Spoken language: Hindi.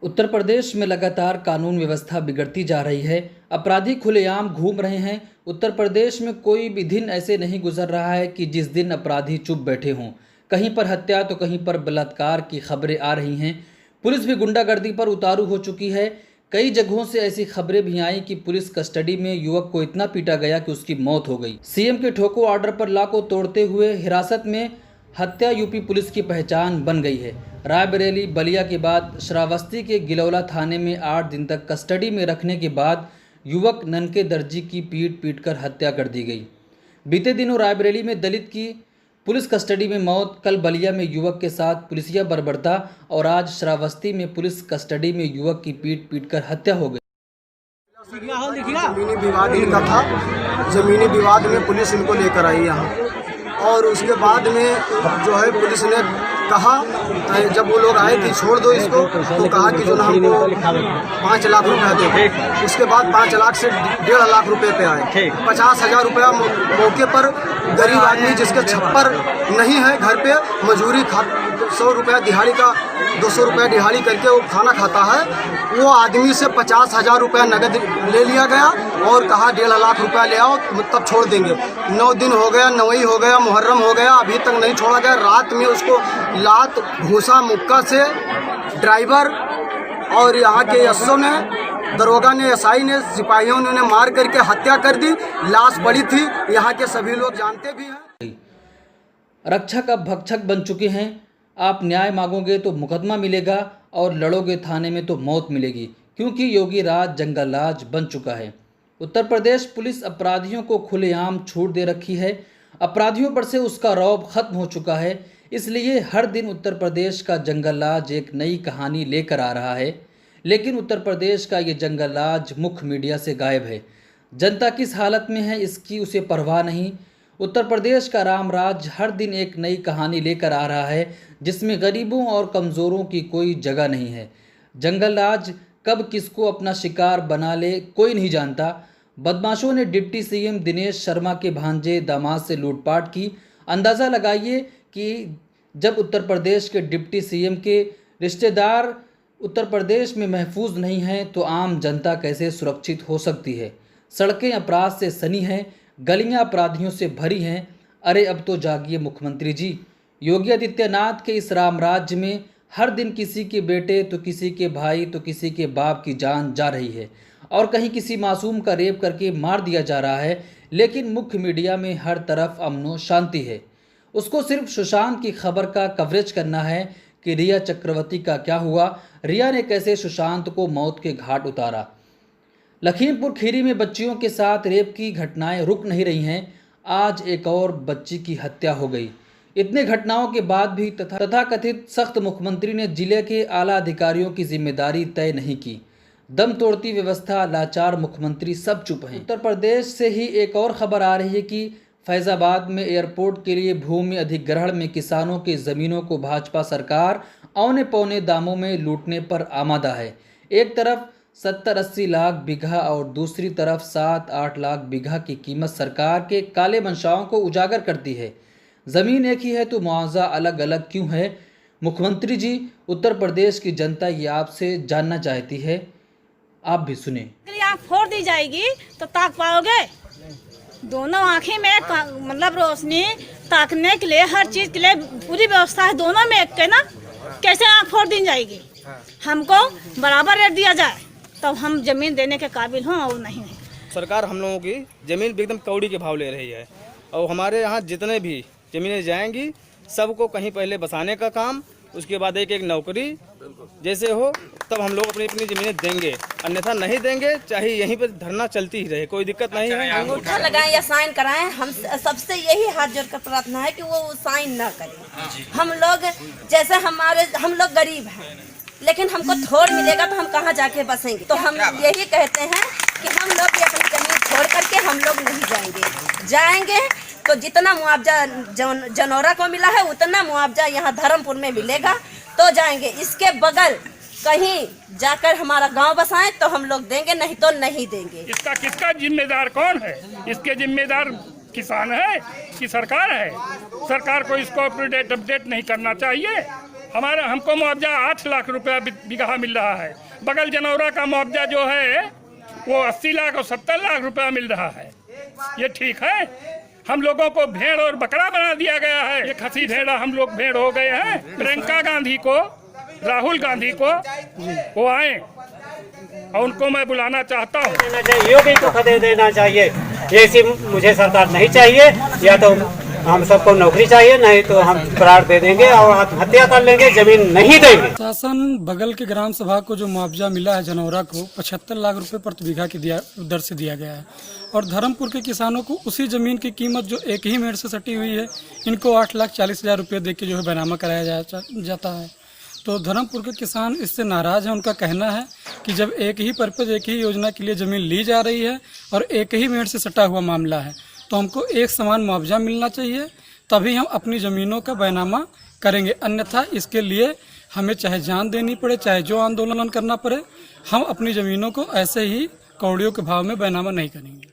उत्तर प्रदेश में लगातार कानून व्यवस्था बिगड़ती जा रही है। अपराधी खुलेआम घूम रहे हैं। उत्तर प्रदेश में कोई भी दिन ऐसे नहीं गुजर रहा है कि जिस दिन अपराधी चुप बैठे हों। कहीं पर हत्या तो कहीं पर बलात्कार की खबरें आ रही हैं। पुलिस भी गुंडागर्दी पर उतारू हो चुकी है। कई जगहों से ऐसी खबरें भी आई कि पुलिस कस्टडी में युवक को इतना पीटा गया कि उसकी मौत हो गई। सीएम के ठोको ऑर्डर पर लॉ को तोड़ते हुए हिरासत में हत्या यूपी पुलिस की पहचान बन गई है। रायबरेली बलिया के बाद श्रावस्ती के गिलौला थाने में 8 दिन तक कस्टडी में रखने के बाद युवक ननके दर्जी की पीट कर हत्या कर दी गई। बीते दिनों रायबरेली में दलित की पुलिस कस्टडी में मौत, कल बलिया में युवक के साथ पुलिसिया बर्बरता और आज श्रावस्ती में पुलिस कस्टडी में युवक की पीट कर हत्या हो गई। जमीनी विवाद इनका था। जमीनी विवाद में पुलिस इनको लेकर आई यहाँ, और उसके बाद में जो है पुलिस ने कहा, जब वो लोग आए कि छोड़ दो इसको, तो कहा कि जो ना हमको 5 लाख रुपया दे। उसके बाद 5 लाख से 1.5 लाख रुपए पे आए। 50,000 रुपया मौके पर गरीब आदमी जिसके छप्पर नहीं है घर पे, मजूरी 100 रुपया दिहाड़ी का 200 रुपया दिहाड़ी करके वो खाना खाता है, वो आदमी से 50,000 रुपया नगद ले लिया गया और कहा 1.5 लाख रुपया ले आओ तब छोड़ देंगे। 9 दिन हो गया, नवई हो गया, मुहर्रम हो गया, अभी तक नहीं छोड़ा गया। रात में उसको लात घूसा मुक्का से ड्राइवर और यहाँ के एसओ ने, दरोगा ने, एसआई ने, सिपाहियों ने मार करके हत्या कर दी। लाश बड़ी थी, यहाँ के सभी लोग जानते भी हैं। रक्षक अब भक्षक बन चुके हैं। आप न्याय मांगोगे तो मुकदमा मिलेगा और लड़ोगे थाने में तो मौत मिलेगी, क्योंकि योगी राज जंगल राज बन चुका है। उत्तर प्रदेश पुलिस अपराधियों को खुलेआम छूट दे रखी है। अपराधियों पर से उसका रौब खत्म हो चुका है। इसलिए हर दिन उत्तर प्रदेश का जंगल राज एक नई कहानी लेकर आ रहा है। लेकिन उत्तर प्रदेश का ये जंगल राज मुख्य मीडिया से गायब है। जनता किस हालत में है इसकी उसे परवाह नहीं। उत्तर प्रदेश का राम राज हर दिन एक नई कहानी लेकर आ रहा है, जिसमें गरीबों और कमज़ोरों की कोई जगह नहीं है। जंगल राज कब किसको अपना शिकार बना ले कोई नहीं जानता। बदमाशों ने डिप्टी सीएम दिनेश शर्मा के भांजे दामाद से लूटपाट की। अंदाज़ा लगाइए कि जब उत्तर प्रदेश के डिप्टी सीएम के रिश्तेदार उत्तर प्रदेश में महफूज नहीं हैं तो आम जनता कैसे सुरक्षित हो सकती है। सड़कें अपराध से सनी हैं, गलियां अपराधियों से भरी हैं। अरे अब तो जागिए मुख्यमंत्री जी। योगी आदित्यनाथ के इस राम राज्य में हर दिन किसी के बेटे तो किसी के भाई तो किसी के बाप की जान जा रही है और कहीं किसी मासूम का रेप करके मार दिया जा रहा है। लेकिन मुख्य मीडिया में हर तरफ अमनो शांति है। उसको सिर्फ सुशांत की खबर का कवरेज करना है कि रिया चक्रवर्ती का क्या हुआ, रिया ने कैसे सुशांत को मौत के घाट उतारा। लखीमपुर खीरी में बच्चियों के साथ रेप की घटनाएं रुक नहीं रही हैं। आज एक और बच्ची की हत्या हो गई। इतने घटनाओं के बाद भी तथाकथित सख्त मुख्यमंत्री ने जिले के आला अधिकारियों की जिम्मेदारी तय नहीं की। दम तोड़ती व्यवस्था, लाचार मुख्यमंत्री सब चुप हैं। उत्तर प्रदेश से ही एक और खबर आ रही है कि फैजाबाद में एयरपोर्ट के लिए भूमि अधिग्रहण में किसानों की ज़मीनों को भाजपा सरकार औने पौने दामों में लूटने पर आमादा है। एक तरफ 70-80 लाख बीघा और दूसरी तरफ 7-8 लाख बीघा की कीमत सरकार के काले मंशाओं को उजागर करती है। ज़मीन एक ही है तो मुआवजा अलग अलग क्यों है? मुख्यमंत्री जी, उत्तर प्रदेश की जनता ये आपसे जानना चाहती है, आप भी सुने। आँख फोड़ दी जाएगी तो ताक पाओगे? दोनों आँखें में मतलब रोशनी ताकने के लिए, हर चीज के लिए पूरी व्यवस्था है दोनों में एक के ना। कैसे आँख फोड़ दी जाएगी? हमको बराबर रेट दिया जाए तब हम जमीन देने के काबिल हों और नहीं है। सरकार हम लोगों की जमीन एकदम कौड़ी के भाव ले रही है और हमारे यहाँ जितने भी जमीनें जाएंगी सबको कहीं पहले बसाने का काम, उसके बाद एक नौकरी जैसे हो तब हम लोग अपनी अपनी जमीनें देंगे, अन्यथा नहीं देंगे। चाहे यहीं पर धरना चलती ही रहे, कोई दिक्कत नहीं है। अंगूठा लगाएं या साइन कराएं, हम सबसे यही हाथ जोड़कर प्रार्थना है कि वो साइन ना करें। हम लोग जैसे हम लोग गरीब हैं, लेकिन हमको थोड़ मिलेगा तो हम कहाँ जाके बसेंगे। तो हम यही कहते हैं कि हम लोग भी अपनी जमीन छोड़ करके हम लोग नहीं जाएंगे तो जितना मुआवजा जनौरा को मिला है उतना मुआवजा यहाँ धर्मपुर में मिलेगा तो जाएंगे। इसके बगल कहीं जाकर हमारा गांव बसाएं तो हम लोग देंगे, नहीं तो नहीं देंगे। इसका किसका जिम्मेदार कौन है? इसके जिम्मेदार किसान है कि सरकार है? सरकार को इसको अपडेट नहीं करना चाहिए। हमारा हमको मुआवजा 8 लाख रुपया बीघा मिल रहा है। बगल जनौरा का मुआवजा जो है वो 80 लाख और 70 लाख रुपया मिल रहा है। ये ठीक है? हम लोगों को भेड़ और बकरा बना दिया गया है। ये खसी भेड़ा हम लोग भेड़ हो गए हैं। प्रियंका गांधी को, राहुल गांधी को वो आए और उनको मैं बुलाना चाहता हूँ। योगी को खदे देना चाहिए। ऐसी मुझे सरकार नहीं चाहिए। या तो हम सबको नौकरी चाहिए, नहीं तो हम प्राण दे देंगे और आत्महत्या कर लेंगे, जमीन नहीं देंगे। शासन बगल के ग्राम सभा को जो मुआवजा मिला है जनौरा को 75 लाख रुपए प्रति बीघा की दर से दिया गया है और धर्मपुर के किसानों को उसी जमीन की कीमत जो एक ही मेड़ से सटी हुई है इनको 8,40,000 रुपये दे के जो है बैनामा कराया जाता है। तो धर्मपुर के किसान इससे नाराज हैं। उनका कहना है कि जब एक ही पर्पज, एक ही योजना के लिए ज़मीन ली जा रही है और एक ही मेड़ से सटा हुआ मामला है तो हमको एक समान मुआवजा मिलना चाहिए, तभी हम अपनी ज़मीनों का बैनामा करेंगे। अन्यथा इसके लिए हमें चाहे जान देनी पड़े, चाहे जो आंदोलन करना पड़े, हम अपनी ज़मीनों को ऐसे ही कौड़ियों के भाव में बैनामा नहीं करेंगे।